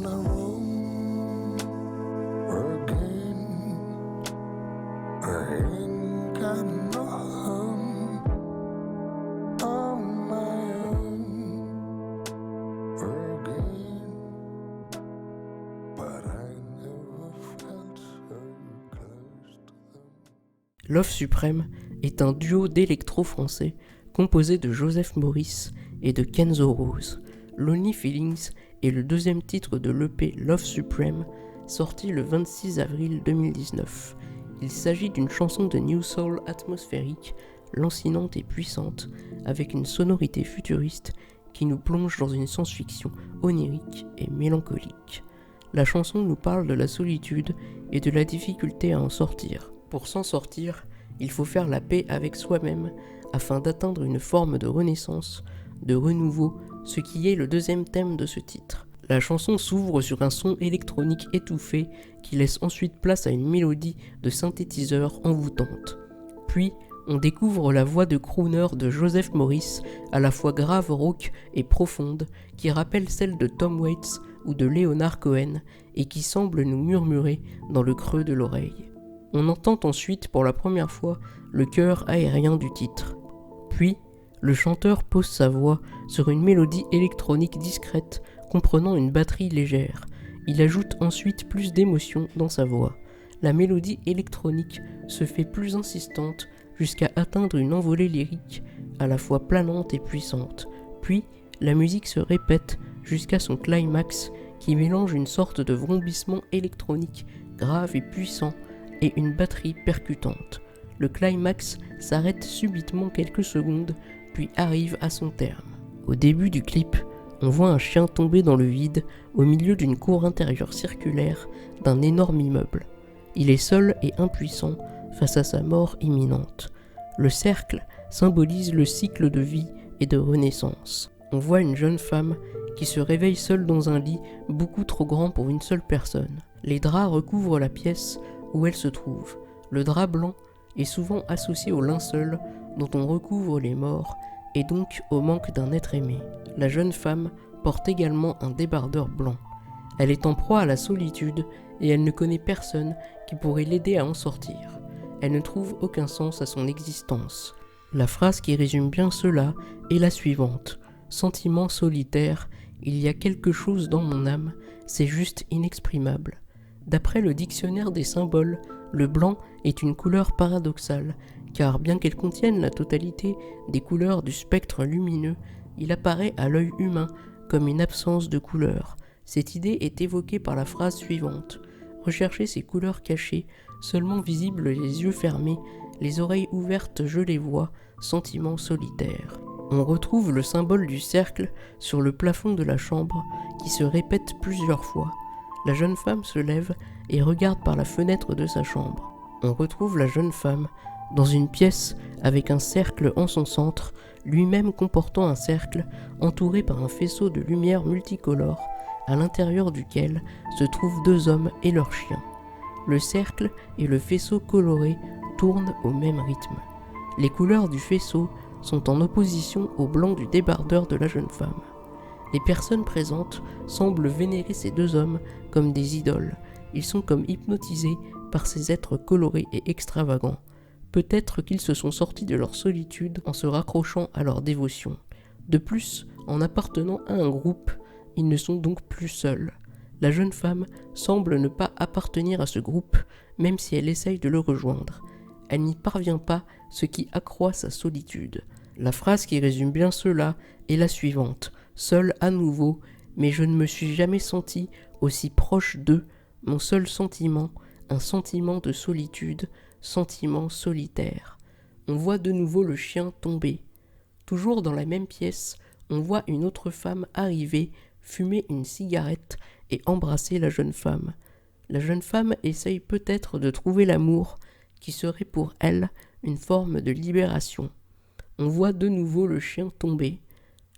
I roam again. I ain't got no home on my own again. But I never felt so close to them. Love Supreme est un duo d'électro-français composé de Joseph Maurice et de Kenzo Rose. Lonely Feelings est le deuxième titre de l'EP Love Supreme, sorti le 26 avril 2019. Il s'agit d'une chanson de New Soul atmosphérique, lancinante et puissante, avec une sonorité futuriste qui nous plonge dans une science-fiction onirique et mélancolique. La chanson nous parle de la solitude et de la difficulté à en sortir. Pour s'en sortir, il faut faire la paix avec soi-même afin d'atteindre une forme de renaissance, de renouveau, ce qui est le deuxième thème de ce titre. La chanson s'ouvre sur un son électronique étouffé qui laisse ensuite place à une mélodie de synthétiseur envoûtante. Puis, on découvre la voix de crooner de Joseph Maurice, à la fois grave, rauque et profonde, qui rappelle celle de Tom Waits ou de Leonard Cohen et qui semble nous murmurer dans le creux de l'oreille. On entend ensuite pour la première fois le chœur aérien du titre. Puis, le chanteur pose sa voix sur une mélodie électronique discrète comprenant une batterie légère. Il ajoute ensuite plus d'émotion dans sa voix. La mélodie électronique se fait plus insistante jusqu'à atteindre une envolée lyrique à la fois planante et puissante. Puis, la musique se répète jusqu'à son climax qui mélange une sorte de vrombissement électronique grave et puissant et une batterie percutante. Le climax s'arrête subitement quelques secondes, puis arrive à son terme. Au début du clip, on voit un chien tomber dans le vide au milieu d'une cour intérieure circulaire d'un énorme immeuble. Il est seul et impuissant face à sa mort imminente. Le cercle symbolise le cycle de vie et de renaissance. On voit une jeune femme qui se réveille seule dans un lit beaucoup trop grand pour une seule personne. Les draps recouvrent la pièce où elle se trouve. Le drap blanc est souvent associé au linceul dont on recouvre les morts et donc au manque d'un être aimé. La jeune femme porte également un débardeur blanc. Elle est en proie à la solitude et elle ne connaît personne qui pourrait l'aider à en sortir. Elle ne trouve aucun sens à son existence. La phrase qui résume bien cela est la suivante. Sentiment solitaire, il y a quelque chose dans mon âme, c'est juste inexprimable. D'après le dictionnaire des symboles, le blanc est une couleur paradoxale, car bien qu'elle contienne la totalité des couleurs du spectre lumineux, il apparaît à l'œil humain comme une absence de couleur. Cette idée est évoquée par la phrase suivante. Recherchez ces couleurs cachées, seulement visibles les yeux fermés, les oreilles ouvertes je les vois, sentiment solitaire. On retrouve le symbole du cercle sur le plafond de la chambre qui se répète plusieurs fois. La jeune femme se lève et regarde par la fenêtre de sa chambre. On retrouve la jeune femme dans une pièce avec un cercle en son centre, lui-même comportant un cercle entouré par un faisceau de lumière multicolore, à l'intérieur duquel se trouvent deux hommes et leur chien. Le cercle et le faisceau coloré tournent au même rythme. Les couleurs du faisceau sont en opposition au blanc du débardeur de la jeune femme. Les personnes présentes semblent vénérer ces deux hommes comme des idoles. Ils sont comme hypnotisés par ces êtres colorés et extravagants. Peut-être qu'ils se sont sortis de leur solitude en se raccrochant à leur dévotion. De plus, en appartenant à un groupe, ils ne sont donc plus seuls. La jeune femme semble ne pas appartenir à ce groupe, même si elle essaye de le rejoindre. Elle n'y parvient pas, ce qui accroît sa solitude. La phrase qui résume bien cela est la suivante. Seul à nouveau, mais je ne me suis jamais senti aussi proche d'eux. Mon seul sentiment, un sentiment de solitude, sentiment solitaire. On voit de nouveau le chien tomber. Toujours dans la même pièce, on voit une autre femme arriver, fumer une cigarette et embrasser la jeune femme. La jeune femme essaye peut-être de trouver l'amour, qui serait pour elle une forme de libération. On voit de nouveau le chien tomber.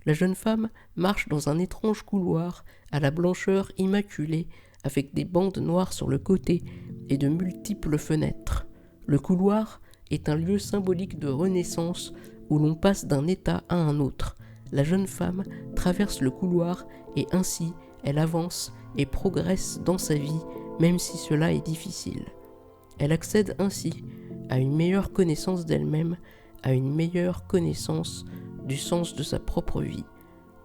La jeune femme marche dans un étrange couloir à la blancheur immaculée avec des bandes noires sur le côté et de multiples fenêtres. Le couloir est un lieu symbolique de renaissance où l'on passe d'un état à un autre. La jeune femme traverse le couloir et ainsi elle avance et progresse dans sa vie, même si cela est difficile. Elle accède ainsi à une meilleure connaissance d'elle-même, à une meilleure connaissance du sens de sa propre vie.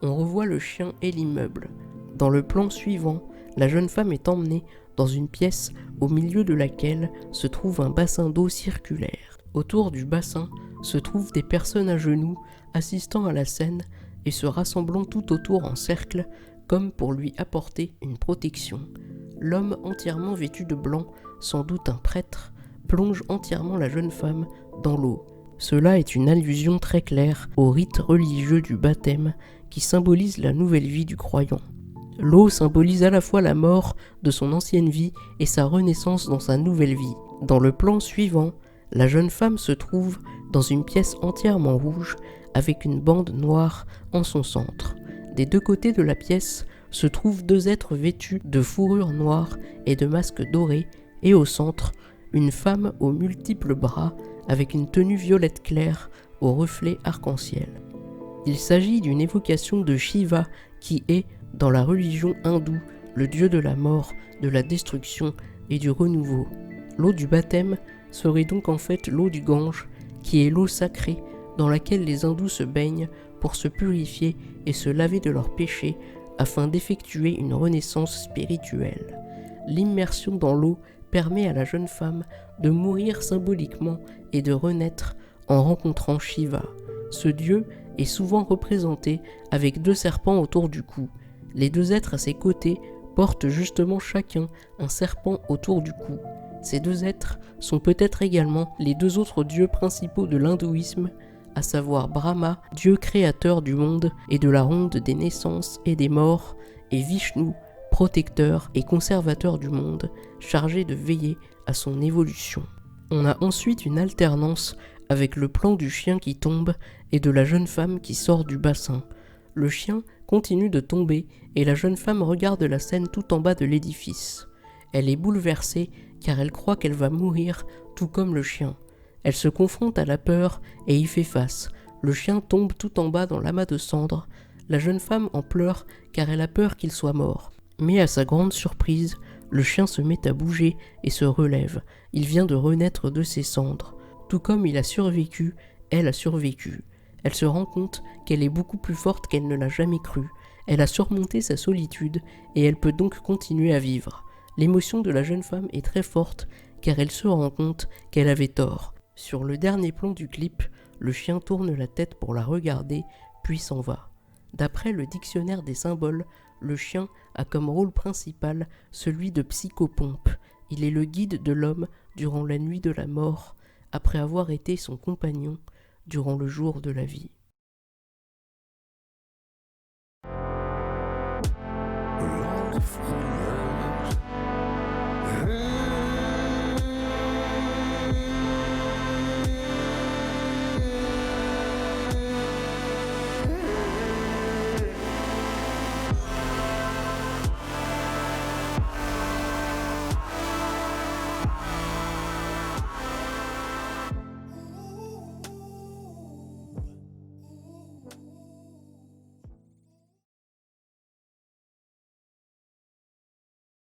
On revoit le chien et l'immeuble. Dans le plan suivant, la jeune femme est emmenée dans une pièce au milieu de laquelle se trouve un bassin d'eau circulaire. Autour du bassin se trouvent des personnes à genoux assistant à la scène et se rassemblant tout autour en cercle comme pour lui apporter une protection. L'homme entièrement vêtu de blanc, sans doute un prêtre, plonge entièrement la jeune femme dans l'eau. Cela est une allusion très claire au rite religieux du baptême qui symbolise la nouvelle vie du croyant. L'eau symbolise à la fois la mort de son ancienne vie et sa renaissance dans sa nouvelle vie. Dans le plan suivant, la jeune femme se trouve dans une pièce entièrement rouge avec une bande noire en son centre. Des deux côtés de la pièce se trouvent deux êtres vêtus de fourrure noire et de masques dorés, et au centre, une femme aux multiples bras avec une tenue violette claire aux reflets arc-en-ciel. Il s'agit d'une évocation de Shiva qui est, dans la religion hindoue, le dieu de la mort, de la destruction et du renouveau. L'eau du baptême serait donc en fait l'eau du Gange, qui est l'eau sacrée dans laquelle les hindous se baignent pour se purifier et se laver de leurs péchés afin d'effectuer une renaissance spirituelle. L'immersion dans l'eau permet à la jeune femme de mourir symboliquement et de renaître en rencontrant Shiva. Ce dieu est souvent représenté avec deux serpents autour du cou. Les deux êtres à ses côtés portent justement chacun un serpent autour du cou. Ces deux êtres sont peut-être également les deux autres dieux principaux de l'hindouisme, à savoir Brahma, dieu créateur du monde et de la ronde des naissances et des morts, et Vishnu, protecteur et conservateur du monde, chargé de veiller à son évolution. On a ensuite une alternance avec le plan du chien qui tombe et de la jeune femme qui sort du bassin. Le chien continue de tomber et la jeune femme regarde la scène tout en bas de l'édifice. Elle est bouleversée car elle croit qu'elle va mourir, tout comme le chien. Elle se confronte à la peur et y fait face. Le chien tombe tout en bas dans l'amas de cendres. La jeune femme en pleure car elle a peur qu'il soit mort. Mais à sa grande surprise, le chien se met à bouger et se relève. Il vient de renaître de ses cendres. Tout comme il a survécu, elle a survécu. Elle se rend compte qu'elle est beaucoup plus forte qu'elle ne l'a jamais cru. Elle a surmonté sa solitude et elle peut donc continuer à vivre. L'émotion de la jeune femme est très forte car elle se rend compte qu'elle avait tort. Sur le dernier plan du clip, le chien tourne la tête pour la regarder, puis s'en va. D'après le dictionnaire des symboles, le chien a comme rôle principal celui de psychopompe. Il est le guide de l'homme durant la nuit de la mort, après avoir été son compagnon durant le jour de la vie. Lonely friend.